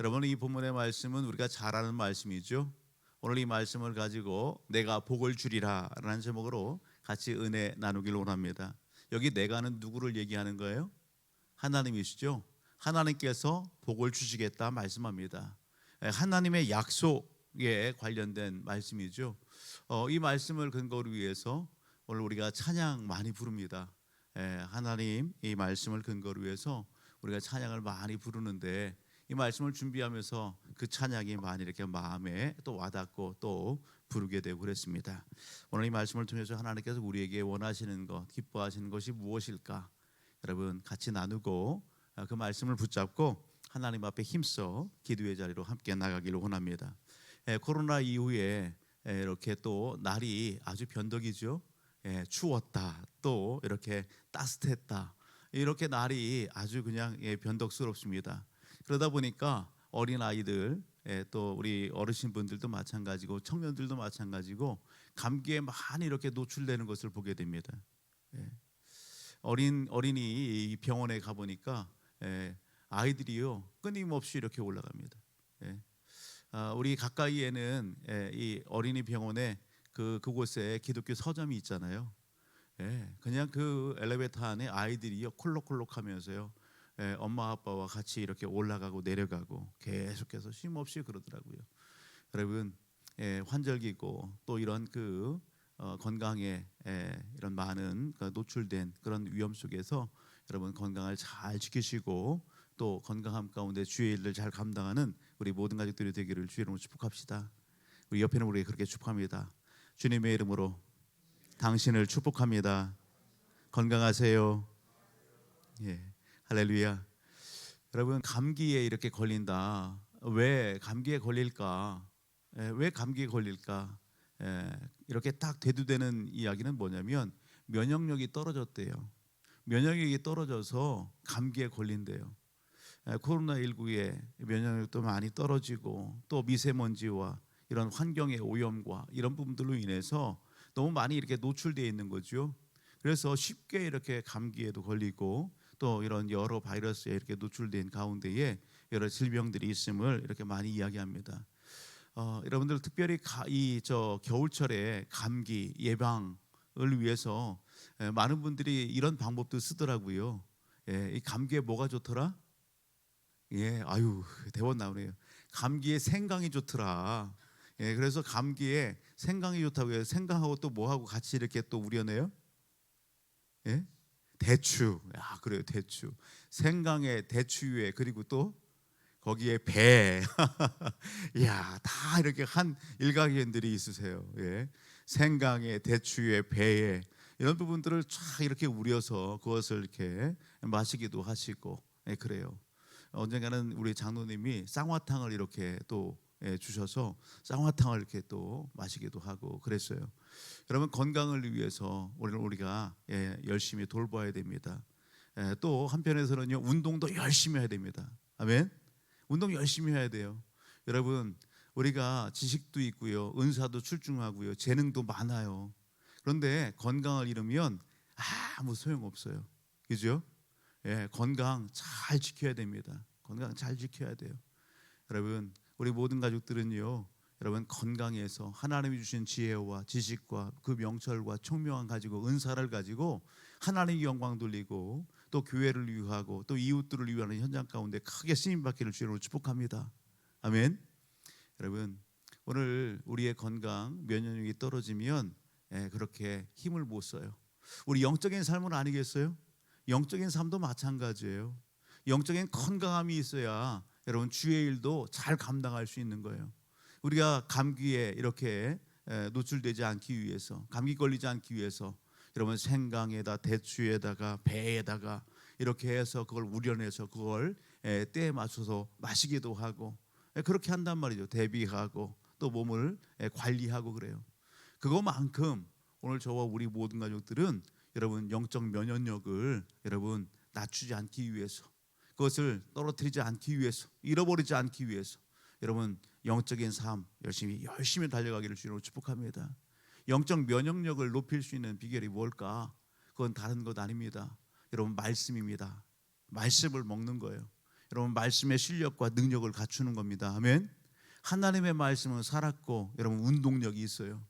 여러분, 이 본문의 말씀은 우리가 잘 아는 말씀이죠. 오늘 이 말씀을 가지고 내가 복을 주리라 라는 제목으로 같이 은혜 나누기를 원합니다. 여기 내가는 누구를 얘기하는 거예요? 하나님이시죠. 하나님께서 복을 주시겠다 말씀합니다. 하나님의 약속에 관련된 말씀이죠. 이 말씀을 근거로 위해서 오늘 우리가 찬양 많이 부릅니다. 하나님 이 말씀을 근거로 해서 우리가 찬양을 많이 부르는데, 이 말씀을 준비하면서 그 찬양이 많이 이렇게 마음에 또 와닿고 또 부르게 되고 그랬습니다. 오늘 이 말씀을 통해서 하나님께서 우리에게 원하시는 것, 기뻐하시는 것이 무엇일까? 여러분 같이 나누고 그 말씀을 붙잡고 하나님 앞에 힘써 기도의 자리로 함께 나가기를 원합니다. 코로나 이후에 이렇게 또 날이 아주 변덕이죠. 추웠다, 또 이렇게 따뜻했다, 이렇게 날이 아주 그냥 변덕스럽습니다. 그러다 보니까 어린 아이들, 또 우리 어르신분들도 마찬가지고 청년들도 마찬가지고 감기에 많이 이렇게 노출되는 것을 보게 됩니다. 어린이 병원에 가 보니까 아이들이요 끊임없이 이렇게 올라갑니다. 우리 가까이에는 이 어린이 병원에 그곳에 기독교 서점이 있잖아요. 그냥 그 엘리베이터 안에 아이들이요 콜록콜록하면서요 엄마 아빠와 같이 이렇게 올라가고 내려가고 계속해서 쉼없이 그러더라고요. 여러분, 환절기고 또 이런 건강에 이런 많은 노출된 그런 위험 속에서 여러분 건강을 잘 지키시고 또 건강함 가운데 주의 일을 잘 감당하는 우리 모든 가족들이 되기를 주의 이름으로 축복합시다. 우리 옆에는 우리 그렇게 축복합니다. 주님의 이름으로 당신을 축복합니다. 건강하세요. 할렐루야. 여러분, 감기에 이렇게 걸린다. 왜 감기에 걸릴까? 왜 감기에 걸릴까? 이렇게 딱 대두되는 이야기는 뭐냐면 면역력이 떨어졌대요. 면역력이 떨어져서 감기에 걸린대요. 코로나19에 면역력도 많이 떨어지고 또 미세먼지와 이런 환경의 오염과 이런 부분들로 인해서 너무 많이 이렇게 노출되어 있는 거죠. 그래서 쉽게 이렇게 감기에도 걸리고 또 이런 여러 바이러스에 이렇게 노출된 가운데에 여러 질병들이 있음을 이렇게 많이 이야기합니다. 여러분들 특별히 이 겨울철에 감기 예방을 위해서 많은 분들이 이런 방법도 쓰더라고요. 이 감기에 뭐가 좋더라? 아유 대원 나오네요. 감기에 생강이 좋더라. 그래서 감기에 생강이 좋다고 해요. 생강하고 또 뭐하고 같이 이렇게 또 우려내요? 대추. 그래요, 대추. 생강에 대추에 그리고 또 거기에 배. 다 이렇게 한 일가견들이 있으세요. 생강에 대추에 배에 이런 부분들을 쫙 이렇게 우려서 그것을 이렇게 마시기도 하시고 그래요. 언젠가는 우리 장로님이 쌍화탕을 이렇게 또 주셔서 쌍화탕을 이렇게 또 마시기도 하고 그랬어요. 여러분, 건강을 위해서 우리가 열심히 돌봐야 됩니다. 또 한편에서는요 운동도 열심히 해야 됩니다. 아멘. 운동 열심히 해야 돼요. 여러분, 우리가 지식도 있고요, 은사도 출중하고요, 재능도 많아요. 그런데 건강을 잃으면 아무 소용없어요. 그죠? 건강 잘 지켜야 됩니다. 건강 잘 지켜야 돼요. 여러분, 우리 모든 가족들은요 여러분 건강해서 하나님이 주신 지혜와 지식과 그 명철과 총명함 가지고 은사를 가지고 하나님의 영광 돌리고 또 교회를 위하고 또 이웃들을 위하는 현장 가운데 크게 쓰임받기를 주님으로 축복합니다. 아멘. 여러분, 오늘 우리의 건강 면역력이 떨어지면 그렇게 힘을 못 써요. 우리 영적인 삶은 아니겠어요? 영적인 삶도 마찬가지예요. 영적인 건강함이 있어야 여러분 주의 일도 잘 감당할 수 있는 거예요. 우리가 감기에 이렇게 노출되지 않기 위해서, 감기 걸리지 않기 위해서 여러분 생강에다 대추에다가 배에다가 이렇게 해서 그걸 우려내서 그걸 때에 맞춰서 마시기도 하고 그렇게 한단 말이죠. 대비하고 또 몸을 관리하고 그래요. 그것만큼 오늘 저와 우리 모든 가족들은 여러분 영적 면역력을 여러분 낮추지 않기 위해서, 그것을 떨어뜨리지 않기 위해서, 잃어버리지 않기 위해서 여러분 영적인 삶 열심히 달려가기를 주님으로 축복합니다. 영적 면역력을 높일 수 있는 비결이 뭘까? 그건 다른 것 아닙니다. 여러분 말씀입니다. 말씀을 먹는 거예요. 여러분 말씀의 실력과 능력을 갖추는 겁니다. 아멘. 하나님의 말씀은 살았고 여러분 운동력이 있어요.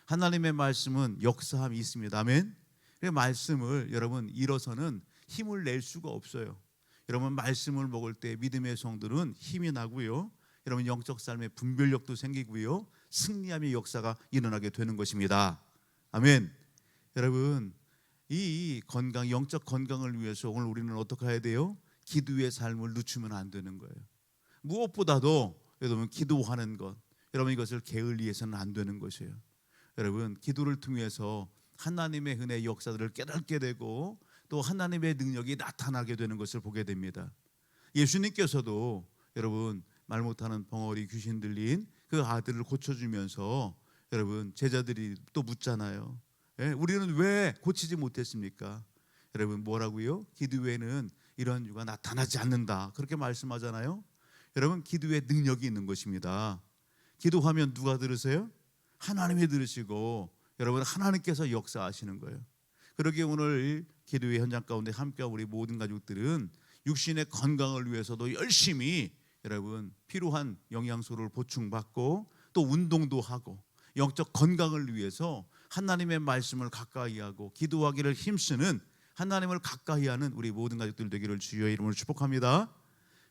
하나님의 말씀은 역사함이 있습니다. 아멘. 그 말씀을 여러분 잃어서는 힘을 낼 수가 없어요. 여러분 말씀을 먹을 때 믿음의 성들은 힘이 나고요. 여러분 영적 삶에 분별력도 생기고요. 승리함의 역사가 일어나게 되는 것입니다. 아멘. 여러분 이 건강, 영적 건강을 위해서 오늘 우리는 어떻게 해야 돼요? 기도의 삶을 늦추면 안 되는 거예요. 무엇보다도 여러분 기도하는 것, 여러분 이것을 게을리해서는 안 되는 것이에요. 여러분 기도를 통해서 하나님의 은혜의 역사들을 깨닫게 되고 또 하나님의 능력이 나타나게 되는 것을 보게 됩니다. 예수님께서도 여러분 말 못하는 벙어리 귀신 들린 그 아들을 고쳐주면서 여러분 제자들이 또 묻잖아요. 예? 우리는 왜 고치지 못했습니까? 여러분 뭐라고요? 기도 외에는 이런 이유가 나타나지 않는다 그렇게 말씀하잖아요. 여러분 기도에 능력이 있는 것입니다. 기도하면 누가 들으세요? 하나님이 들으시고 여러분 하나님께서 역사하시는 거예요. 그러기에 오늘 기도의 현장 가운데 함께한 우리 모든 가족들은 육신의 건강을 위해서도 열심히 여러분 필요한 영양소를 보충받고 또 운동도 하고 영적 건강을 위해서 하나님의 말씀을 가까이 하고 기도하기를 힘쓰는 하나님을 가까이 하는 우리 모든 가족들 되기를 주의 이름으로 축복합니다.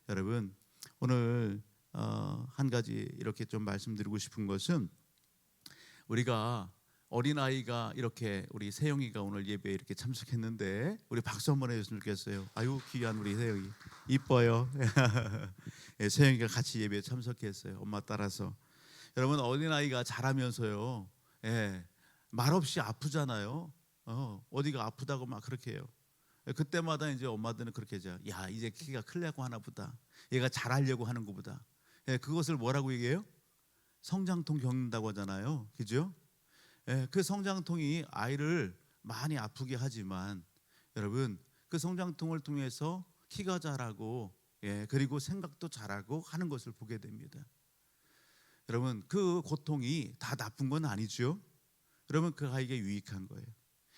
여러분 오늘 한 가지 이렇게 좀 말씀드리고 싶은 것은 우리가 어린아이가 이렇게 우리 세영이가 오늘 예배에 이렇게 참석했는데 우리 박수 한번 해줬으면 좋겠어요. 아유 귀한 우리 세영이 이뻐요. 예, 세영이가 같이 예배에 참석했어요. 엄마 따라서. 여러분 어린아이가 자라면서요 예, 말없이 아프잖아요. 어디가 아프다고 막 그렇게 해요. 그때마다 이제 엄마들은 그렇게 하죠. 야 이제 키가 크려고 하나 보다. 얘가 잘하려고 하는 것보다. 예, 그것을 뭐라고 얘기해요? 성장통 겪는다고 하잖아요. 그죠? 예, 그 성장통이 아이를 많이 아프게 하지만 여러분 그 성장통을 통해서 키가 자라고 예, 그리고 생각도 자라고 하는 것을 보게 됩니다. 여러분 그 고통이 다 나쁜 건 아니죠. 여러분 그 아이에게 유익한 거예요.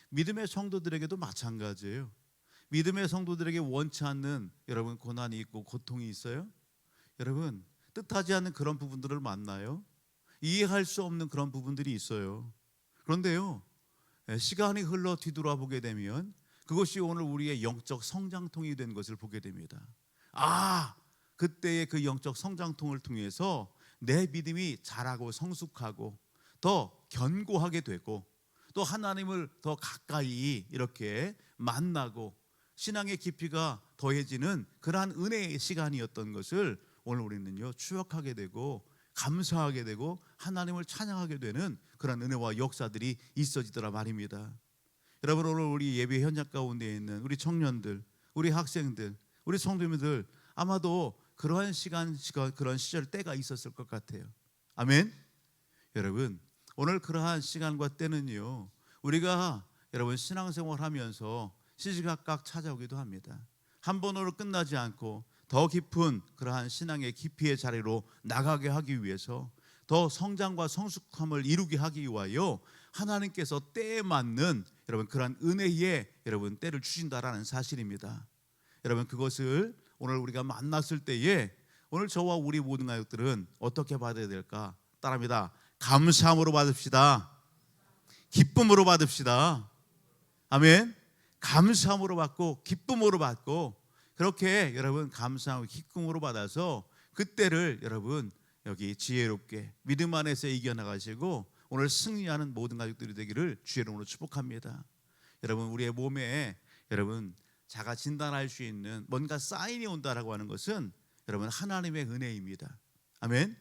믿음의 성도들에게도 마찬가지예요. 믿음의 성도들에게 원치 않는 여러분 고난이 있고 고통이 있어요. 여러분 뜻하지 않는 그런 부분들을 만나요. 이해할 수 없는 그런 부분들이 있어요. 그런데요 시간이 흘러 뒤돌아보게 되면 그것이 오늘 우리의 영적 성장통이 된 것을 보게 됩니다. 아 그때의 그 영적 성장통을 통해서 내 믿음이 자라고 성숙하고 더 견고하게 되고 또 하나님을 더 가까이 이렇게 만나고 신앙의 깊이가 더해지는 그러한 은혜의 시간이었던 것을 오늘 우리는요 추억하게 되고 감사하게 되고 하나님을 찬양하게 되는 그런 은혜와 역사들이 있어지더라 말입니다. 여러분 오늘 우리 예배 현장 가운데 있는 우리 청년들, 우리 학생들, 우리 성도님들 아마도 그러한 시간 그런 시절 때가 있었을 것 같아요. 아멘. 여러분 오늘 그러한 시간과 때는요 우리가 여러분 신앙생활하면서 시시각각 찾아오기도 합니다. 한 번으로 끝나지 않고 더 깊은 그러한 신앙의 깊이의 자리로 나가게 하기 위해서 더 성장과 성숙함을 이루게 하기 위하여 하나님께서 때에 맞는 여러분 그러한 은혜의 여러분 때를 주신다라는 사실입니다. 여러분 그것을 오늘 우리가 만났을 때에 오늘 저와 우리 모든 가족들은 어떻게 받아야 될까? 따라합니다. 감사함으로 받읍시다. 기쁨으로 받읍시다. 아멘. 감사함으로 받고 기쁨으로 받고 그렇게 여러분 감사하고 기쁨으로 받아서 그때를 여러분 여기 지혜롭게 믿음 안에서 이겨나가시고 오늘 승리하는 모든 가족들이 되기를 주의 이름으로 축복합니다. 여러분 우리의 몸에 여러분 자가 진단할 수 있는 뭔가 사인이 온다라고 하는 것은 여러분 하나님의 은혜입니다. 아멘.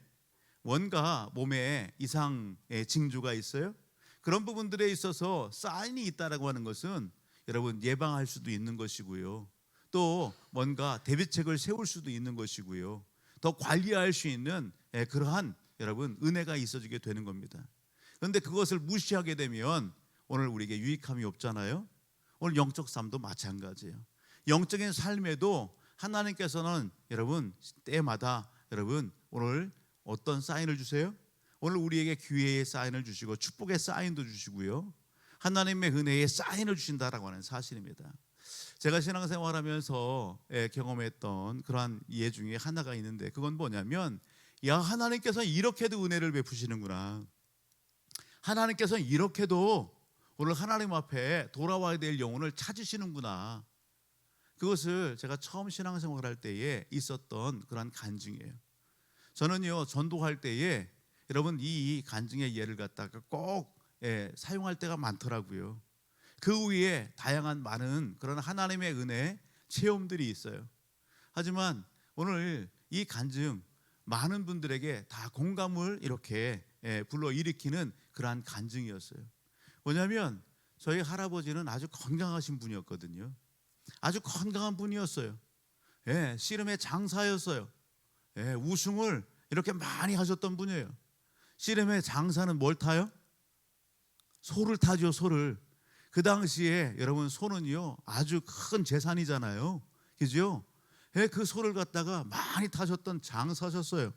뭔가 몸에 이상의 징조가 있어요. 그런 부분들에 있어서 사인이 있다라고 하는 것은 여러분 예방할 수도 있는 것이고요. 또 뭔가 대비책을 세울 수도 있는 것이고요. 더 관리할 수 있는 그러한 여러분 은혜가 있어지게 되는 겁니다. 그런데 그것을 무시하게 되면 오늘 우리에게 유익함이 없잖아요. 오늘 영적 삶도 마찬가지예요. 영적인 삶에도 하나님께서는 여러분 때마다 여러분 오늘 어떤 사인을 주세요? 오늘 우리에게 기회의 사인을 주시고 축복의 사인도 주시고요. 하나님의 은혜의 사인을 주신다라고 하는 사실입니다. 제가 신앙생활하면서 경험했던 그러한 예 중에 하나가 있는데, 그건 뭐냐면, 야, 하나님께서 이렇게도 은혜를 베푸시는구나. 하나님께서 이렇게도 오늘 하나님 앞에 돌아와야 될 영혼을 찾으시는구나. 그것을 제가 처음 신앙생활을 할 때에 있었던 그런 간증이에요. 저는요, 전도할 때에 여러분 이 간증의 예를 갖다가 꼭 사용할 때가 많더라고요. 그 위에 다양한 많은 그런 하나님의 은혜 체험들이 있어요. 하지만 오늘 이 간증, 많은 분들에게 다 공감을 이렇게 불러일으키는 그러한 간증이었어요. 뭐냐면 저희 할아버지는 아주 건강하신 분이었거든요. 아주 건강한 분이었어요. 씨름의 장사였어요. 우승을 이렇게 많이 하셨던 분이에요. 씨름의 장사는 뭘 타요? 소를 타죠, 소를. 그 당시에 여러분 소는요 아주 큰 재산이잖아요, 그죠? 그 소를 갖다가 많이 타셨던 장사셨어요.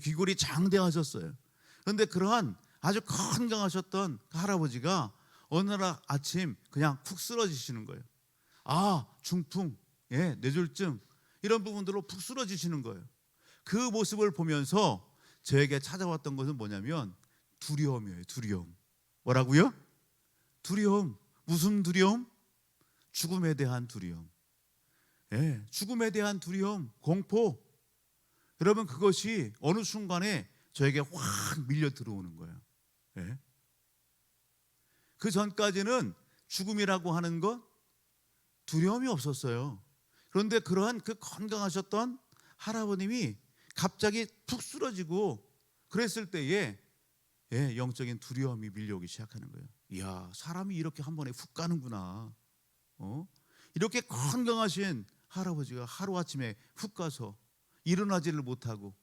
귀골이 장대하셨어요. 그런데 그러한 아주 건강하셨던 그 할아버지가 어느 날 아침 그냥 푹 쓰러지시는 거예요. 중풍, 뇌졸중 이런 부분들로 푹 쓰러지시는 거예요. 그 모습을 보면서 저에게 찾아왔던 것은 뭐냐면 두려움이에요. 두려움. 뭐라고요? 두려움. 무슨 두려움? 죽음에 대한 두려움. 죽음에 대한 두려움, 공포. 여러분 그것이 어느 순간에 저에게 확 밀려 들어오는 거예요. 그 전까지는 죽음이라고 하는 것 두려움이 없었어요. 그런데 그러한 그 건강하셨던 할아버님이 갑자기 푹 쓰러지고 그랬을 때에 영적인 두려움이 밀려오기 시작하는 거예요. 이야, 사람이 이렇게 한 번에 훅 가는구나. 이렇게 건강하신 할아버지가 하루아침에 훅 가서 일어나지를 못하고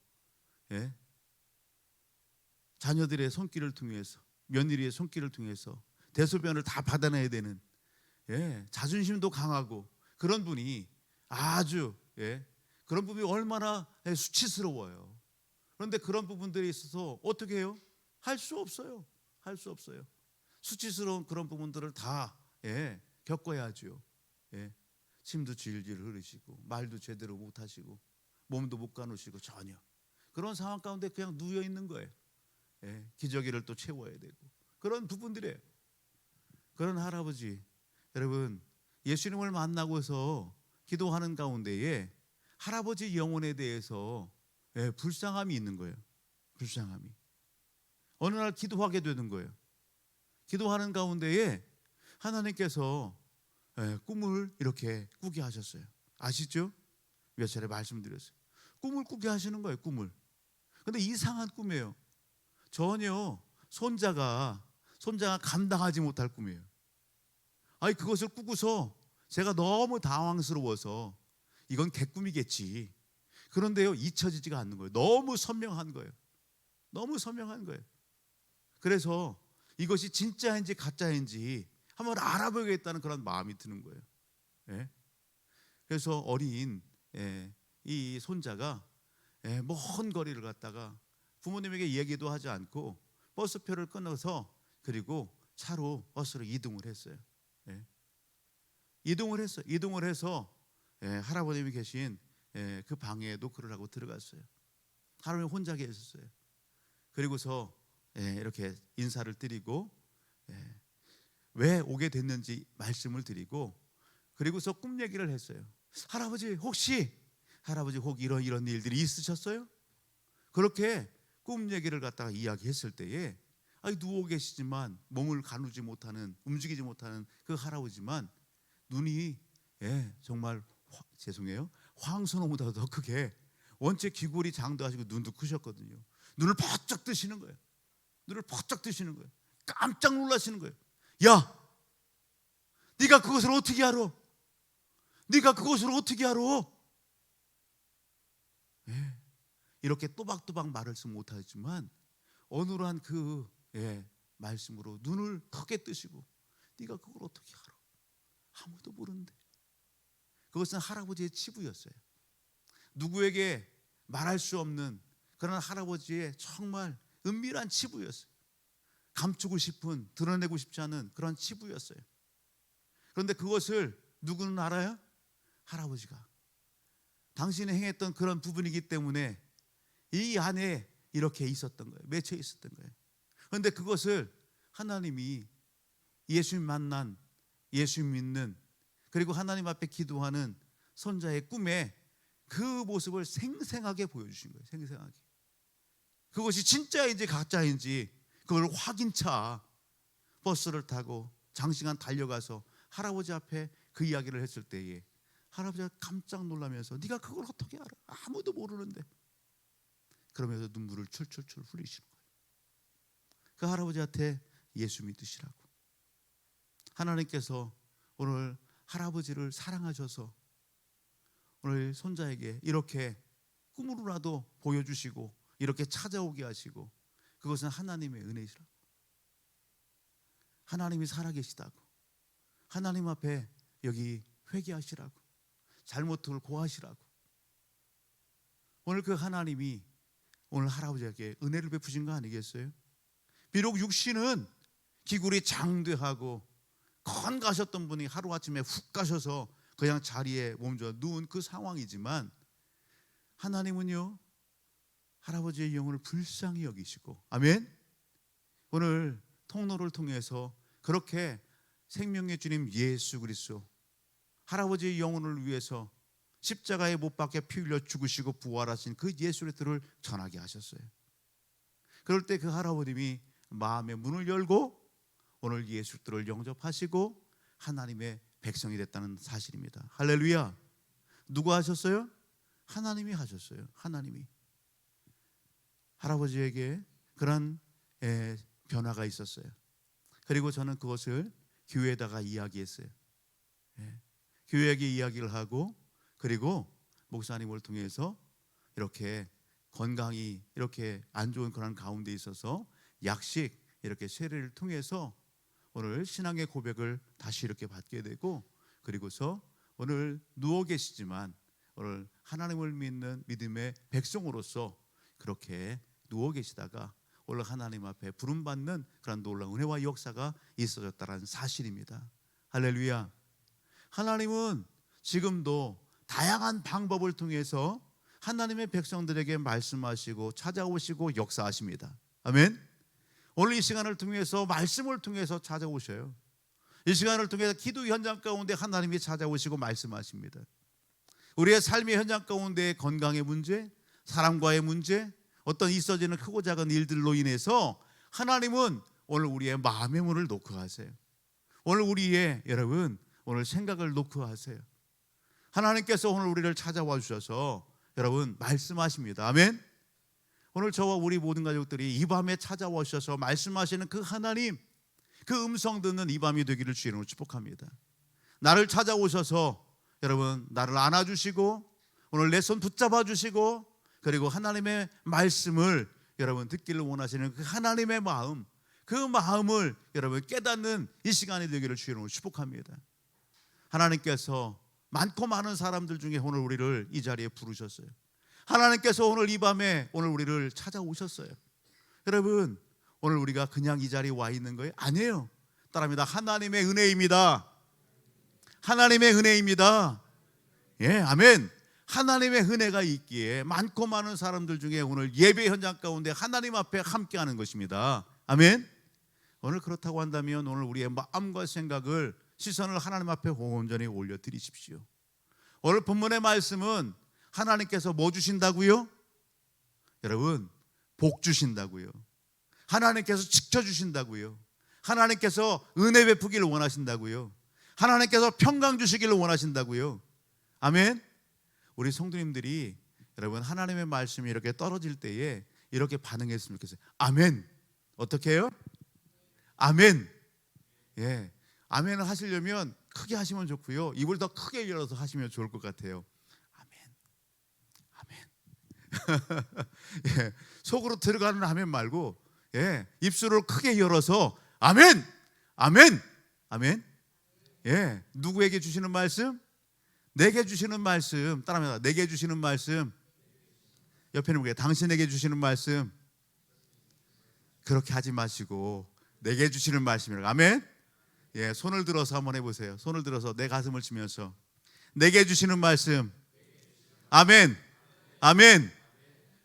자녀들의 손길을 통해서, 며느리의 손길을 통해서 대소변을 다 받아내야 되는 자존심도 강하고 그런 분이 아주 그런 부분이 얼마나 수치스러워요. 그런데 그런 부분들이 있어서 어떻게 해요? 할 수 없어요. 할 수 없어요. 수치스러운 그런 부분들을 다 겪어야죠. 침도 질질 흐르시고 말도 제대로 못하시고 몸도 못 가누시고 전혀 그런 상황 가운데 그냥 누워 있는 거예요. 기저귀를 또 채워야 되고 그런 부분들이에요. 그런 할아버지, 여러분 예수님을 만나고서 기도하는 가운데에 할아버지 영혼에 대해서 불쌍함이 있는 거예요. 불쌍함이. 어느 날 기도하게 되는 거예요. 기도하는 가운데에 하나님께서 꿈을 이렇게 꾸게 하셨어요. 아시죠? 몇 차례 말씀드렸어요. 꿈을 꾸게 하시는 거예요. 꿈을. 근데 이상한 꿈이에요. 전혀 손자가 감당하지 못할 꿈이에요. 그것을 꾸고서 제가 너무 당황스러워서 이건 개꿈이겠지. 그런데요, 잊혀지지가 않는 거예요. 너무 선명한 거예요. 너무 선명한 거예요. 그래서 이것이 진짜인지 가짜인지 한번 알아보겠다는 그런 마음이 드는 거예요. 그래서 어린 이 손자가 먼 거리를 갔다가 부모님에게 얘기도 하지 않고 버스표를 끊어서 그리고 차로 버스로 이동을 했어요. 이동을 해서 할아버님이 계신 그 방에 노크를 하고 들어갔어요. 할아버님 혼자 계셨어요. 그리고서 이렇게 인사를 드리고 왜 오게 됐는지 말씀을 드리고 그리고서 꿈 얘기를 했어요. 할아버지 혹 이런 일들이 있으셨어요? 그렇게 꿈 얘기를 갖다가 이야기했을 때에 누워 계시지만 몸을 가누지 못하는, 움직이지 못하는 그 할아버지만 눈이 정말 죄송해요, 황소노보다 더 크게, 원체 귀골이 장도하시고 눈도 크셨거든요. 눈을 번쩍 뜨시는 거예요. 눈을 번쩍 뜨시는 거예요. 깜짝 놀라시는 거예요. 야, 네가 그것을 어떻게 알아? 네가 그것을 어떻게 알아? 이렇게 또박또박 말을 못하지만 어느한 그 말씀으로 눈을 크게 뜨시고 네가 그걸 어떻게 알아? 아무도 모르는데. 그것은 할아버지의 치부였어요. 누구에게 말할 수 없는 그런 할아버지의 정말 은밀한 치부였어요. 감추고 싶은, 드러내고 싶지 않은 그런 치부였어요. 그런데 그것을 누구는 알아요? 할아버지가. 당신이 행했던 그런 부분이기 때문에 이 안에 이렇게 있었던 거예요. 맺혀 있었던 거예요. 그런데 그것을 하나님이 예수님 만난, 예수님 믿는, 그리고 하나님 앞에 기도하는 손자의 꿈에 그 모습을 생생하게 보여주신 거예요. 생생하게. 그것이 진짜인지 가짜인지 그걸 확인차 버스를 타고 장시간 달려가서 할아버지 앞에 그 이야기를 했을 때에 할아버지가 깜짝 놀라면서 네가 그걸 어떻게 알아? 아무도 모르는데. 그러면서 눈물을 출출출 흘리시는 거예요. 그 할아버지한테 예수 믿으시라고. 하나님께서 오늘 할아버지를 사랑하셔서 오늘 손자에게 이렇게 꿈으로라도 보여주시고 이렇게 찾아오게 하시고, 그것은 하나님의 은혜시라고. 하나님이 살아계시다고. 하나님 앞에 여기 회개하시라고. 잘못을 고하시라고. 오늘 그 하나님이 오늘 할아버지에게 은혜를 베푸신 거 아니겠어요? 비록 육신은 기골이 장대하고 건가셨던 분이 하루아침에 훅 가셔서 그냥 자리에 몸져 누운 그 상황이지만, 하나님은요 할아버지의 영혼을 불쌍히 여기시고, 아멘. 오늘 통로를 통해서 그렇게 생명의 주님 예수 그리스도 할아버지의 영혼을 위해서 십자가에 못 박혀 피 흘려 죽으시고 부활하신 그 예수 그리스도를 전하게 하셨어요. 그럴 때 그 할아버님이 마음의 문을 열고 오늘 예수 그리스도를 영접하시고 하나님의 백성이 됐다는 사실입니다. 할렐루야. 누가 하셨어요? 하나님이 하셨어요. 하나님이. 할아버지에게 그런 변화가 있었어요. 그리고 저는 그것을 교회에다가 이야기했어요. 교회에게 이야기를 하고, 그리고 목사님을 통해서 이렇게 건강이 이렇게 안 좋은 그런 가운데 있어서 약식 이렇게 세례를 통해서 오늘 신앙의 고백을 다시 이렇게 받게 되고, 그리고서 오늘 누워 계시지만 오늘 하나님을 믿는 믿음의 백성으로서 그렇게 누워 계시다가 오늘 하나님 앞에 부름받는 그런 놀라운 은혜와 역사가 있어졌다는 사실입니다. 할렐루야. 하나님은 지금도 다양한 방법을 통해서 하나님의 백성들에게 말씀하시고 찾아오시고 역사하십니다. 아멘. 오늘 이 시간을 통해서 말씀을 통해서 찾아오셔요. 이 시간을 통해서 기도 현장 가운데 하나님이 찾아오시고 말씀하십니다. 우리의 삶의 현장 가운데 건강의 문제, 사람과의 문제, 어떤 있어지는 크고 작은 일들로 인해서 하나님은 오늘 우리의 마음의 문을 놓고 하세요. 오늘 우리의 여러분 오늘 생각을 놓고 하세요. 하나님께서 오늘 우리를 찾아와 주셔서 여러분 말씀하십니다. 아멘. 오늘 저와 우리 모든 가족들이 이 밤에 찾아와 주셔서 말씀하시는 그 하나님, 그 음성 듣는 이 밤이 되기를 주의 이름으로 축복합니다. 나를 찾아오셔서 여러분 나를 안아주시고 오늘 내 손 붙잡아 주시고, 그리고 하나님의 말씀을 여러분 듣기를 원하시는 그 하나님의 마음, 그 마음을 여러분 깨닫는 이 시간이 되기를 주의 이름으로 축복합니다. 하나님께서 많고 많은 사람들 중에 오늘 우리를 이 자리에 부르셨어요. 하나님께서 오늘 이 밤에 오늘 우리를 찾아오셨어요. 여러분 오늘 우리가 그냥 이 자리에 와 있는 거예요? 아니에요. 따라합니다. 하나님의 은혜입니다. 하나님의 은혜입니다. 예, 아멘. 하나님의 은혜가 있기에 많고 많은 사람들 중에 오늘 예배 현장 가운데 하나님 앞에 함께하는 것입니다. 아멘. 오늘 그렇다고 한다면 오늘 우리의 마음과 생각을 시선을 하나님 앞에 온전히 올려드리십시오. 오늘 본문의 말씀은 하나님께서 뭐 주신다고요? 여러분 복 주신다고요. 하나님께서 지켜주신다고요. 하나님께서 은혜 베푸기를 원하신다고요. 하나님께서 평강 주시기를 원하신다고요. 아멘. 우리 성도님들이 여러분 하나님의 말씀이 이렇게 떨어질 때에 이렇게 반응했으면 좋겠어요. 아멘. 어떻게 해요? 아멘. 예, 아멘을 하시려면 크게 하시면 좋고요, 입을 더 크게 열어서 하시면 좋을 것 같아요. 아멘. 아멘. 예, 속으로 들어가는 아멘 말고 입술을 크게 열어서 아멘. 아멘. 아멘. 예, 누구에게 주시는 말씀? 내게 주시는 말씀. 따라합니다. 내게 주시는 말씀. 옆에 있는 분에게 당신에게 주시는 말씀. 그렇게 하지 마시고 내게 주시는 말씀이라고. 아멘. 예, 손을 들어서 한번 해보세요. 손을 들어서 내 가슴을 치면서 내게 주시는 말씀. 아멘. 아멘.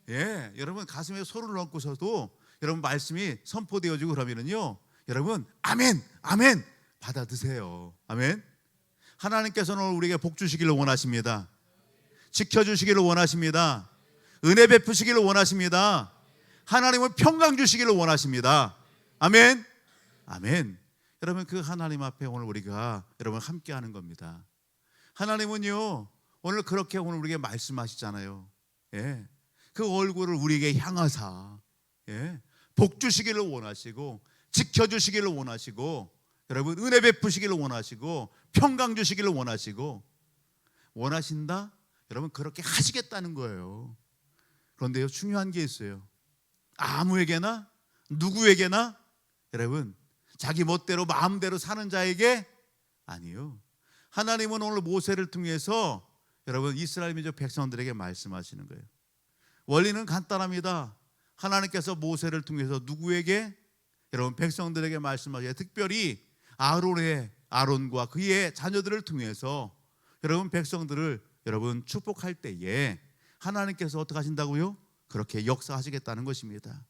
예, 여러분 가슴에 손을 얹고서도 여러분 말씀이 선포되어지고 그러면은요, 여러분 아멘, 아멘 받아 드세요. 아멘. 하나님께서는 오늘 우리에게 복 주시기를 원하십니다. 지켜주시기를 원하십니다. 은혜 베푸시기를 원하십니다. 하나님은 평강 주시기를 원하십니다. 아멘. 아멘. 여러분 그 하나님 앞에 오늘 우리가 여러분 함께하는 겁니다. 하나님은요 오늘 그렇게 오늘 우리에게 말씀하시잖아요. 예, 그 얼굴을 우리에게 향하사 복 주시기를 원하시고 지켜주시기를 원하시고 여러분 은혜 베푸시기를 원하시고 평강 주시기를 원하신다. 여러분 그렇게 하시겠다는 거예요. 그런데요 중요한 게 있어요. 아무에게나 누구에게나 여러분 자기 멋대로 마음대로 사는 자에게 아니요. 하나님은 오늘 모세를 통해서 여러분 이스라엘 민족 백성들에게 말씀하시는 거예요. 원리는 간단합니다. 하나님께서 모세를 통해서 누구에게? 여러분 백성들에게 말씀하셔요. 특별히 아론과 그의 자녀들을 통해서 여러분 백성들을 여러분 축복할 때에 하나님께서 어떻게 하신다고요? 그렇게 역사하시겠다는 것입니다.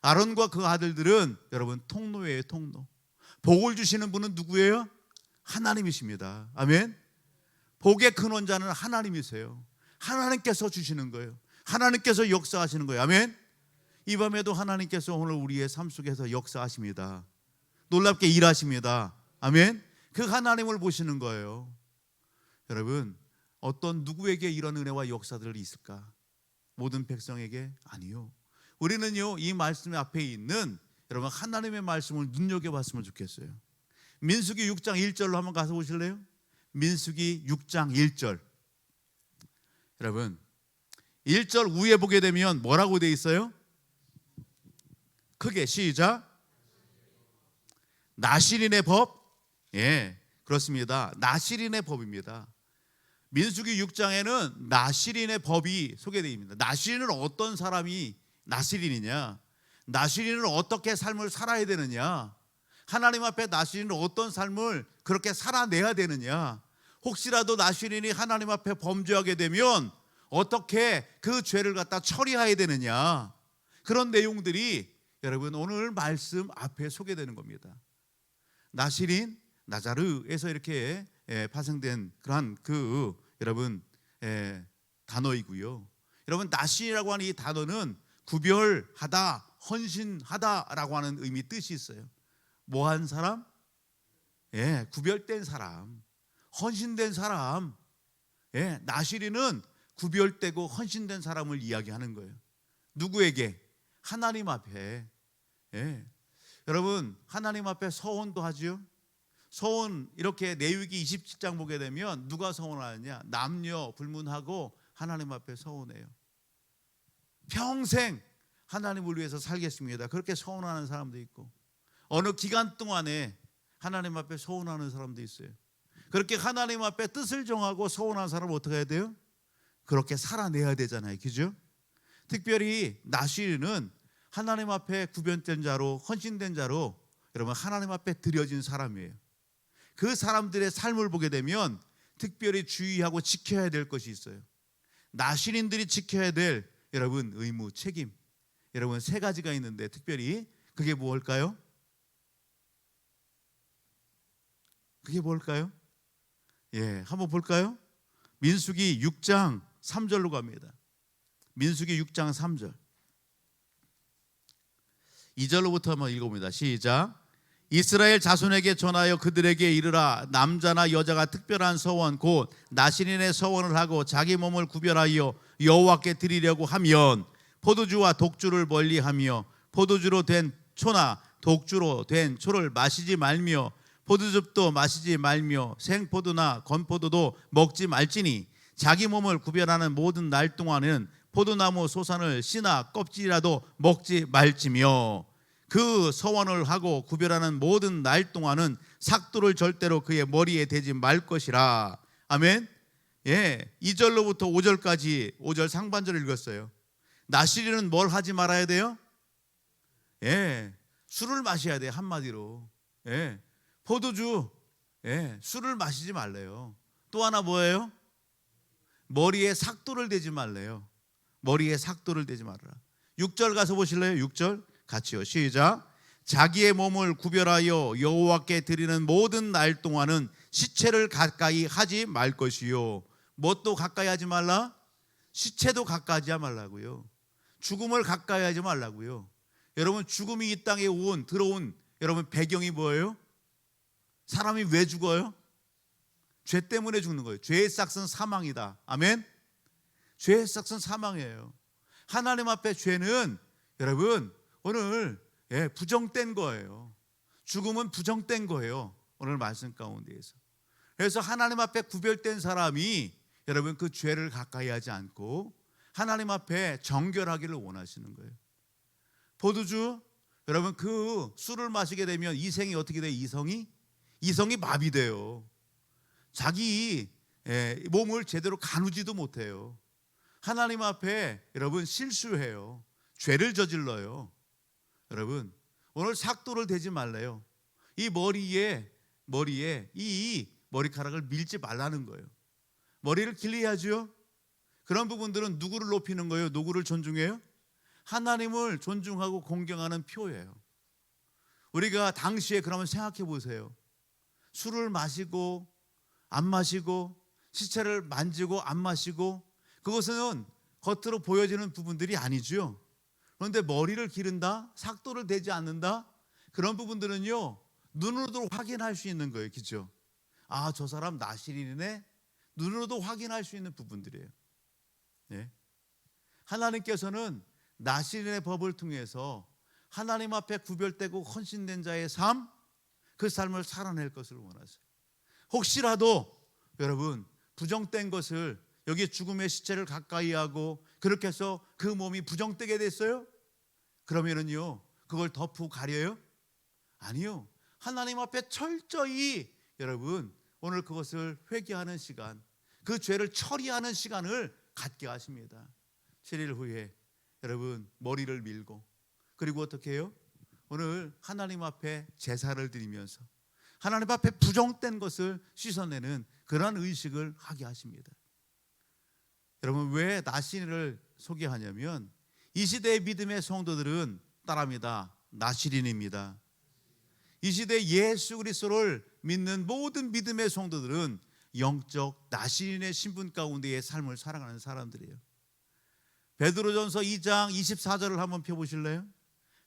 아론과 그 아들들은 여러분 통로예요. 통로. 복을 주시는 분은 누구예요? 하나님이십니다. 아멘. 복의 근원자는 하나님이세요. 하나님께서 주시는 거예요. 하나님께서 역사하시는 거예요. 아멘. 이 밤에도 하나님께서 오늘 우리의 삶 속에서 역사하십니다. 놀랍게 일하십니다. 아멘. 그 하나님을 보시는 거예요. 여러분 어떤 누구에게 이런 은혜와 역사들이 있을까? 모든 백성에게? 아니요. 우리는요 이 말씀 앞에 있는 여러분 하나님의 말씀을 눈여겨봤으면 좋겠어요. 민수기 6장 1절로 한번 가서 보실래요? 민수기 6장 1절. 여러분 1절 위에 보게 되면 뭐라고 되어 있어요? 크게 시작. 나실인의 법. 예, 그렇습니다. 나실인의 법입니다. 민수기 6장에는 나실인의 법이 소개되어 있습니다. 나실인은 어떤 사람이 나실인이냐? 나실인은 어떻게 삶을 살아야 되느냐? 하나님 앞에 나실인은 어떤 삶을 그렇게 살아내야 되느냐? 혹시라도 나실인이 하나님 앞에 범죄하게 되면 어떻게 그 죄를 갖다 처리해야 되느냐? 그런 내용들이 여러분 오늘 말씀 앞에 소개되는 겁니다. 나실인, 나자르에서 이렇게 파생된 그러한 그 여러분 단어이고요. 여러분 나실이라고 하는 이 단어는 구별하다, 헌신하다라고 하는 의미 뜻이 있어요. 뭐한 사람? 예, 구별된 사람, 헌신된 사람. 예, 나실이는 구별되고 헌신된 사람을 이야기하는 거예요. 누구에게? 하나님 앞에. 예. 여러분 하나님 앞에 서원도 하지요. 서원 이렇게 레위기 27장 보게 되면 누가 서원하느냐? 남녀 불문하고 하나님 앞에 서원해요. 평생 하나님을 위해서 살겠습니다. 그렇게 서원하는 사람도 있고 어느 기간 동안에 하나님 앞에 서원하는 사람도 있어요. 그렇게 하나님 앞에 뜻을 정하고 서원하는 사람은 어떻게 해야 돼요? 그렇게 살아내야 되잖아요. 그죠? 특별히 나실은 하나님 앞에 구별된 자로 헌신된 자로 여러분 하나님 앞에 드려진 사람이에요. 그 사람들의 삶을 보게 되면 특별히 주의하고 지켜야 될 것이 있어요. 나실인들이 지켜야 될 여러분 의무, 책임. 여러분 세 가지가 있는데 특별히 그게 뭘까요? 그게 뭘까요? 예, 한번 볼까요? 민수기 6장 3절로 갑니다. 민수기 6장 3절. 2절로부터 한번 읽어봅니다. 시작. 이스라엘 자손에게 전하여 그들에게 이르라. 남자나 여자가 특별한 서원 곧 나실인의 서원을 하고 자기 몸을 구별하여 여호와께 드리려고 하면 포도주와 독주를 멀리하며 포도주로 된 초나 독주로 된 초를 마시지 말며 포도즙도 마시지 말며 생포도나 건포도도 먹지 말지니 자기 몸을 구별하는 모든 날 동안은 포도나무 소산을 씨나 껍질이라도 먹지 말지며 그 서원을 하고 구별하는 모든 날 동안은 삭도를 절대로 그의 머리에 대지 말 것이라. 아멘. 예, 2절로부터 5절까지 5절 상반절을 읽었어요. 나실인은 뭘 하지 말아야 돼요? 예, 술을 마셔야 돼요. 한마디로. 예, 포도주, 술을 마시지 말래요. 또 하나 뭐예요? 머리에 삭도를 대지 말래요. 머리에 삭도를 대지 말아라. 6절 가서 보실래요? 6절 같이요. 시작. 자기의 몸을 구별하여 여호와께 드리는 모든 날 동안은 시체를 가까이 하지 말 것이요. 뭣도 가까이 하지 말라? 시체도 가까이 하지 말라고요. 죽음을 가까이 하지 말라고요. 여러분, 죽음이 이 땅에 들어온 여러분 배경이 뭐예요? 사람이 왜 죽어요? 죄 때문에 죽는 거예요. 죄의 싹은 사망이다. 아멘. 죄의 싹은 사망이에요. 하나님 앞에 죄는 여러분 오늘 부정된 거예요. 죽음은 부정된 거예요. 오늘 말씀 가운데에서. 그래서 하나님 앞에 구별된 사람이 여러분 그 죄를 가까이 하지 않고 하나님 앞에 정결하기를 원하시는 거예요. 포도주, 여러분 그 술을 마시게 되면 이생이 어떻게 돼요? 이성이 마비돼요. 자기 몸을 제대로 가누지도 못해요. 하나님 앞에 여러분 실수해요. 죄를 저질러요. 여러분 오늘 삭도를 대지 말래요. 이 머리에 이 머리카락을 밀지 말라는 거예요. 머리를 길러야죠. 그런 부분들은 누구를 높이는 거예요? 누구를 존중해요? 하나님을 존중하고 공경하는 표예요. 우리가 당시에 그러면 생각해 보세요. 술을 마시고 안 마시고 시체를 만지고 안 마시고 그것은 겉으로 보여지는 부분들이 아니죠. 그런데 머리를 기른다, 삭도를 대지 않는다, 그런 부분들은요 눈으로도 확인할 수 있는 거예요. 그죠? 아, 저 사람 나실인이네. 눈으로도 확인할 수 있는 부분들이에요. 하나님께서는 나실인의 법을 통해서 하나님 앞에 구별되고 헌신된 자의 삶, 그 삶을 살아낼 것을 원하세요. 혹시라도 여러분 부정된 것을, 여기 죽음의 시체를 가까이 하고 그렇게 해서 그 몸이 부정되게 됐어요? 그러면은요 그걸 덮고 가려요? 아니요. 하나님 앞에 철저히 여러분 오늘 그것을 회개하는 시간, 그 죄를 처리하는 시간을 갖게 하십니다. 7일 후에 여러분 머리를 밀고, 그리고 어떻게 해요? 오늘 하나님 앞에 제사를 드리면서 하나님 앞에 부정된 것을 씻어내는 그런 의식을 하게 하십니다. 여러분 왜 나실인을 소개하냐면 이 시대의 믿음의 성도들은 따라합니다. 나실인입니다. 이 시대 예수 그리스도를 믿는 모든 믿음의 성도들은 영적 나실인의 신분 가운데의 삶을 살아가는 사람들이에요. 베드로전서 2장 24절을 한번 펴보실래요?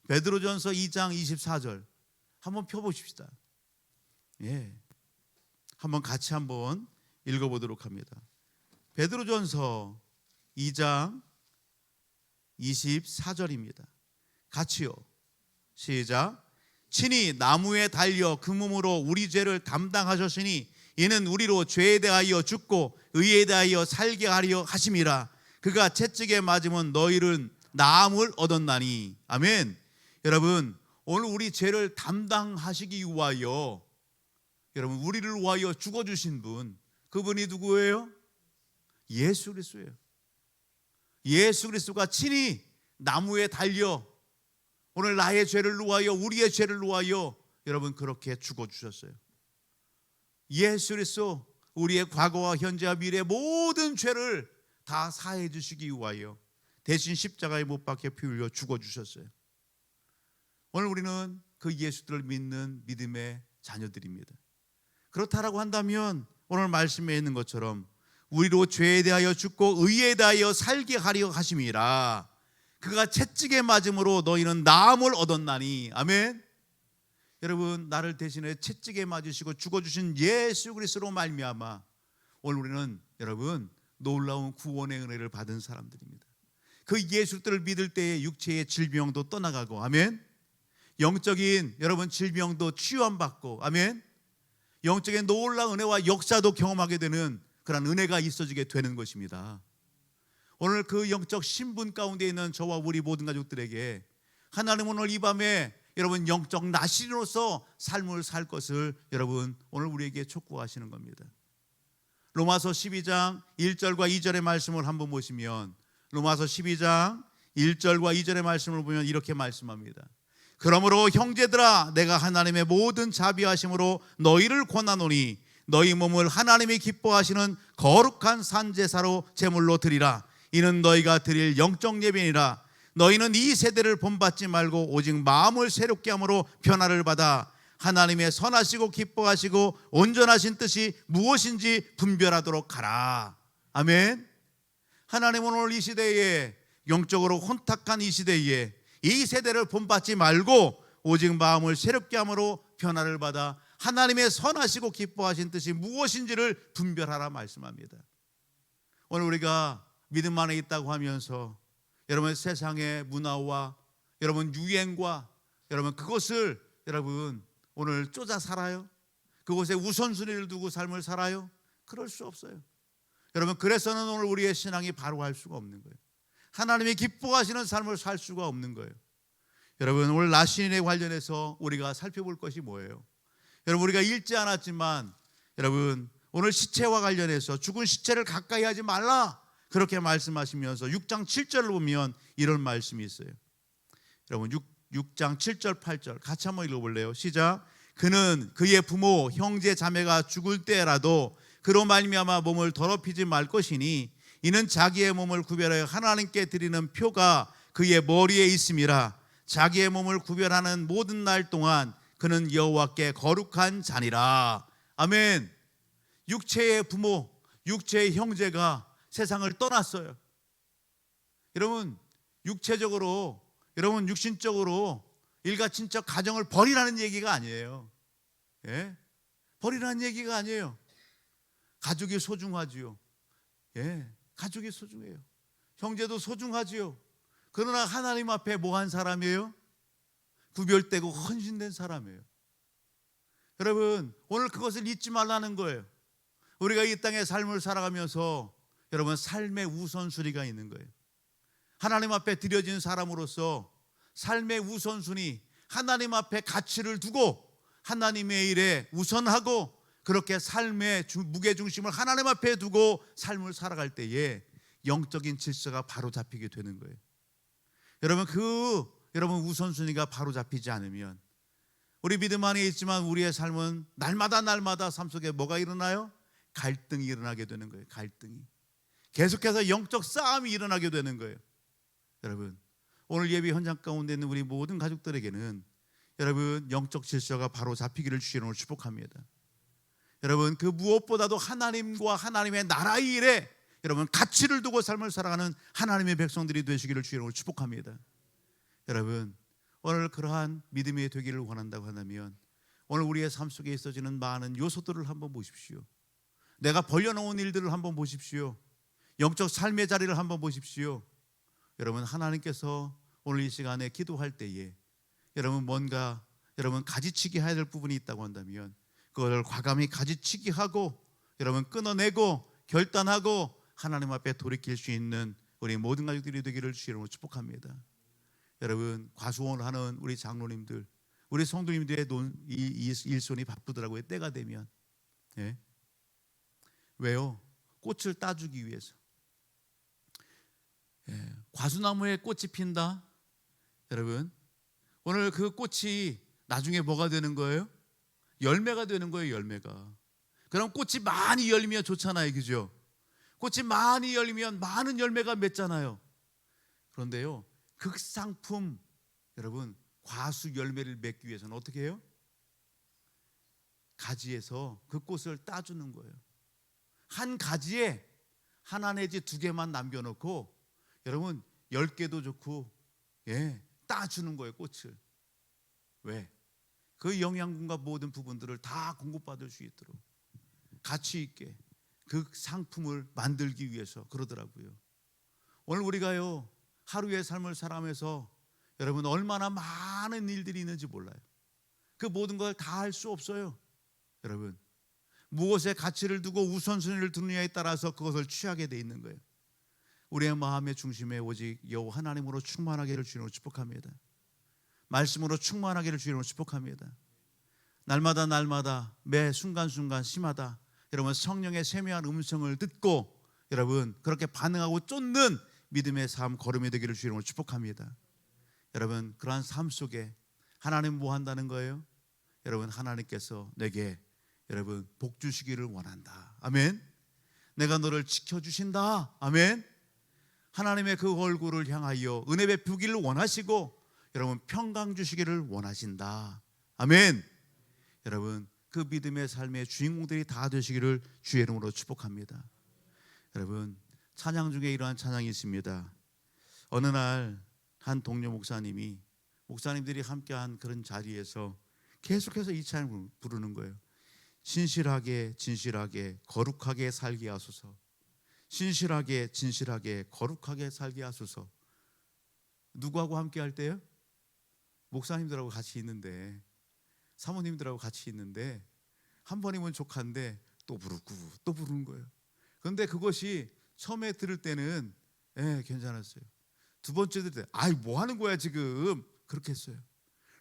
베드로전서 2장 24절 한번 펴보십시다. 한번 같이 한번 읽어보도록 합니다. 베드로전서 2장 24절입니다. 같이요. 시작. 친히 나무에 달려 그 몸으로 우리 죄를 담당하셨으니 이는 우리로 죄에 대하여 죽고 의에 대하여 살게 하려 하심이라. 그가 채찍에 맞으면 너희는 나음을 얻었나니. 아멘. 여러분 오늘 우리 죄를 담당하시기 위하여 여러분 우리를 위하여 죽어주신 분, 그분이 누구예요? 예수 그리스도예요. 예수 그리스도가 친히 나무에 달려 오늘 나의 죄를 위하여, 우리의 죄를 위하여 여러분 그렇게 죽어주셨어요. 예수 그리스도 우리의 과거와 현재와 미래의 모든 죄를 다 사해 주시기 위하여 대신 십자가에 못 박혀 피 흘려 죽어주셨어요. 오늘 우리는 그 예수들을 믿는 믿음의 자녀들입니다. 그렇다라고 한다면 오늘 말씀에 있는 것처럼 우리로 죄에 대하여 죽고 의에 대하여 살게 하려 하심이라. 그가 채찍에 맞음으로 너희는 나음을 얻었나니. 아멘. 여러분 나를 대신해 채찍에 맞으시고 죽어주신 예수 그리스도로 말미암아 오늘 우리는 여러분 놀라운 구원의 은혜를 받은 사람들입니다. 그 예수들을 믿을 때에 육체의 질병도 떠나가고, 아멘. 영적인 여러분 질병도 치유함받고, 아멘. 영적인 놀라운 은혜와 역사도 경험하게 되는 그런 은혜가 있어지게 되는 것입니다. 오늘 그 영적 신분 가운데 있는 저와 우리 모든 가족들에게 하나님은 오늘 이 밤에 여러분 영적 나실인으로서 삶을 살 것을 여러분 오늘 우리에게 촉구하시는 겁니다. 로마서 12장 1절과 2절의 말씀을 한번 보시면, 로마서 12장 1절과 2절의 말씀을 보면 이렇게 말씀합니다. 그러므로 형제들아, 내가 하나님의 모든 자비하심으로 너희를 권하노니 너희 몸을 하나님이 기뻐하시는 거룩한 산제사로 제물로 드리라. 이는 너희가 드릴 영적 예배니라. 너희는 이 세대를 본받지 말고 오직 마음을 새롭게 함으로 변화를 받아 하나님의 선하시고 기뻐하시고 온전하신 뜻이 무엇인지 분별하도록 하라. 아멘. 하나님은 오늘 이 시대에, 영적으로 혼탁한 이 시대에 이 세대를 본받지 말고 오직 마음을 새롭게 함으로 변화를 받아 하나님의 선하시고 기뻐하신 뜻이 무엇인지를 분별하라 말씀합니다. 오늘 우리가 믿음 안에 있다고 하면서 여러분 세상의 문화와 여러분 유행과 여러분 그것을 여러분 오늘 쫓아 살아요? 그곳에 우선순위를 두고 삶을 살아요? 그럴 수 없어요. 여러분 그래서는 오늘 우리의 신앙이 바로 할 수가 없는 거예요. 하나님이 기뻐하시는 삶을 살 수가 없는 거예요. 여러분 오늘 나신일에 관련해서 우리가 살펴볼 것이 뭐예요? 여러분 우리가 읽지 않았지만 여러분 오늘 시체와 관련해서 죽은 시체를 가까이 하지 말라 그렇게 말씀하시면서 6장 7절을 보면 이런 말씀이 있어요. 여러분 6장 7절 8절 같이 한번 읽어볼래요? 시작. 그는 그의 부모 형제 자매가 죽을 때라도 그로 말미암아 몸을 더럽히지 말 것이니 이는 자기의 몸을 구별하여 하나님께 드리는 표가 그의 머리에 있음이라. 자기의 몸을 구별하는 모든 날 동안 그는 여호와께 거룩한 자니라. 아멘. 육체의 부모, 육체의 형제가 세상을 떠났어요. 여러분 육체적으로, 여러분 육신적으로 일가친척 가정을 버리라는 얘기가 아니에요. 예? 버리라는 얘기가 아니에요. 가족이 소중하지요. 예, 가족이 소중해요. 형제도 소중하지요. 그러나 하나님 앞에 뭐한 사람이에요? 구별되고 헌신된 사람이에요. 여러분 오늘 그것을 잊지 말라는 거예요. 우리가 이 땅의 삶을 살아가면서 여러분 삶의 우선순위가 있는 거예요. 하나님 앞에 드려진 사람으로서 삶의 우선순위, 하나님 앞에 가치를 두고 하나님의 일에 우선하고 그렇게 삶의 무게중심을 하나님 앞에 두고 삶을 살아갈 때에 영적인 질서가 바로 잡히게 되는 거예요. 여러분 여러분 우선순위가 바로 잡히지 않으면 우리 믿음 안에 있지만 우리의 삶은 날마다 삶 속에 뭐가 일어나요? 갈등이 일어나게 되는 거예요. 갈등이 계속해서 영적 싸움이 일어나게 되는 거예요. 여러분 오늘 예배 현장 가운데 있는 우리 모든 가족들에게는 여러분 영적 질서가 바로 잡히기를 주님으로 축복합니다. 여러분 그 무엇보다도 하나님과 하나님의 나라의 일에 여러분 가치를 두고 삶을 살아가는 하나님의 백성들이 되시기를 주님으로 축복합니다. 여러분 오늘 그러한 믿음이 되기를 원한다고 한다면 오늘 우리의 삶 속에 있어지는 많은 요소들을 한번 보십시오. 내가 벌려놓은 일들을 한번 보십시오. 영적 삶의 자리를 한번 보십시오. 여러분 하나님께서 오늘 이 시간에 기도할 때에 여러분 뭔가 여러분 가지치기 해야 될 부분이 있다고 한다면 그걸 과감히 가지치기 하고 여러분 끊어내고 결단하고 하나님 앞에 돌이킬 수 있는 우리 모든 가족들이 되기를 주님으로 축복합니다. 여러분 과수원을 하는 우리 장로님들, 우리 성도님들의 이 일손이 바쁘더라고요. 때가 되면. 예? 왜요? 꽃을 따주기 위해서. 예, 과수나무에 꽃이 핀다. 여러분 오늘 그 꽃이 나중에 뭐가 되는 거예요? 열매가 되는 거예요. 열매가. 그럼 꽃이 많이 열리면 좋잖아요. 그죠? 꽃이 많이 열리면 많은 열매가 맺잖아요. 그런데요 극상품 여러분 과수 열매를 맺기 위해서는 어떻게 해요? 가지에서 그 꽃을 따주는 거예요. 한 가지에 하나 내지 두 개만 남겨놓고 여러분 10개도 좋고 따주는 거예요. 꽃을. 왜? 그 영양분과 모든 부분들을 다 공급받을 수 있도록 가치 있게 그 상품을 만들기 위해서 그러더라고요. 오늘 우리가요 하루의 삶을 살아가면서 여러분 얼마나 많은 일들이 있는지 몰라요. 그 모든 걸 다 할 수 없어요. 여러분 무엇에 가치를 두고 우선순위를 두느냐에 따라서 그것을 취하게 돼 있는 거예요. 우리의 마음의 중심에 오직 여호와 하나님으로 충만하기를 주님으로 축복합니다. 말씀으로 충만하기를 주님으로 축복합니다. 날마다 매 순간순간 심하다. 여러분 성령의 세미한 음성을 듣고 여러분 그렇게 반응하고 쫓는 믿음의 삶 걸음이 되기를 주님으로 축복합니다. 여러분 그러한 삶 속에 하나님 뭐 한다는 거예요? 여러분, 하나님께서 내게 여러분 복 주시기를 원한다. 아멘. 내가 너를 지켜주신다. 아멘. 하나님의 그 얼굴을 향하여 은혜 베푸기를 원하시고 여러분 평강 주시기를 원하신다. 아멘. 여러분, 그 믿음의 삶의 주인공들이 다 되시기를 주의 이름으로 축복합니다. 여러분, 찬양 중에 이러한 찬양이 있습니다. 어느 날 한 동료 목사님들이 함께한 그런 자리에서 계속해서 이 찬양을 부르는 거예요. 신실하게 진실하게 거룩하게 살게 하소서. 신실하게 진실하게 거룩하게 살게 하소서. 누구하고 함께 할 때요? 목사님들하고 같이 있는데, 사모님들하고 같이 있는데 한 번이면 족한데 또 부르고 또 부르는 거예요. 그런데 그것이 처음에 들을 때는 괜찮았어요. 두 번째 들을 때 아이 뭐 하는 거야 지금, 그렇게 했어요.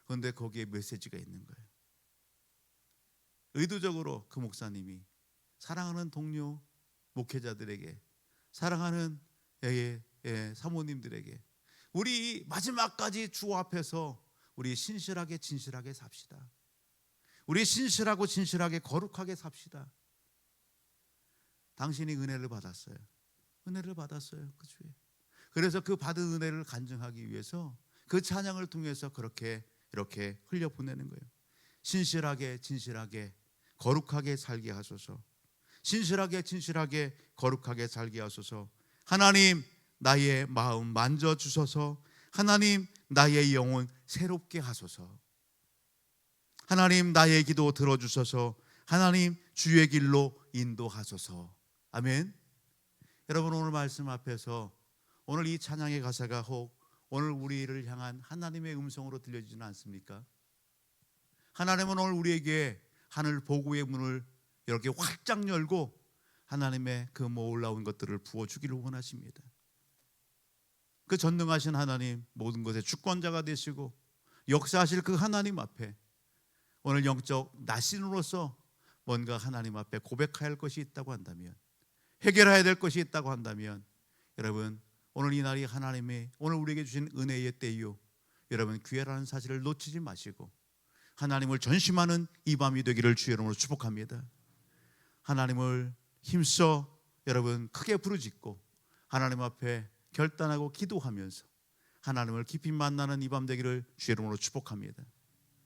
그런데 거기에 메시지가 있는 거예요. 의도적으로 그 목사님이 사랑하는 동료 목회자들에게, 사랑하는 사모님들에게 우리 마지막까지 주 앞에서 우리 신실하게 진실하게 삽시다. 우리 신실하고 진실하게 거룩하게 삽시다. 당신이 은혜를 받았어요. 은혜를 받았어요. 그 주에. 그래서 그 받은 은혜를 간증하기 위해서 그 찬양을 통해서 이렇게 흘려보내는 거예요. 신실하게 진실하게 거룩하게 살게 하소서. 신실하게 진실하게 거룩하게 살게 하소서. 하나님 나의 마음 만져주소서. 하나님 나의 영혼 새롭게 하소서. 하나님 나의 기도 들어주소서. 하나님 주의 길로 인도하소서. 아멘. 여러분, 오늘 말씀 앞에서 오늘 이 찬양의 가사가 혹 오늘 우리를 향한 하나님의 음성으로 들려지지는 않습니까? 하나님은 오늘 우리에게 하늘 보고의 문을 이렇게 활짝 열고 하나님의 그 올라온 것들을 부어주기를 원하십니다. 그 전능하신 하나님, 모든 것의 주권자가 되시고 역사하실 그 하나님 앞에 오늘 영적 나신으로서 뭔가 하나님 앞에 고백해야 할 것이 있다고 한다면, 해결해야 될 것이 있다고 한다면, 여러분 오늘 이 날이 하나님의 오늘 우리에게 주신 은혜의 때요, 여러분 기회라는 사실을 놓치지 마시고 하나님을 전심하는 이 밤이 되기를 주의 이름으로 축복합니다. 하나님을 힘써 여러분 크게 부르짖고 하나님 앞에 결단하고 기도하면서 하나님을 깊이 만나는 이 밤 되기를 주의 이름으로 축복합니다.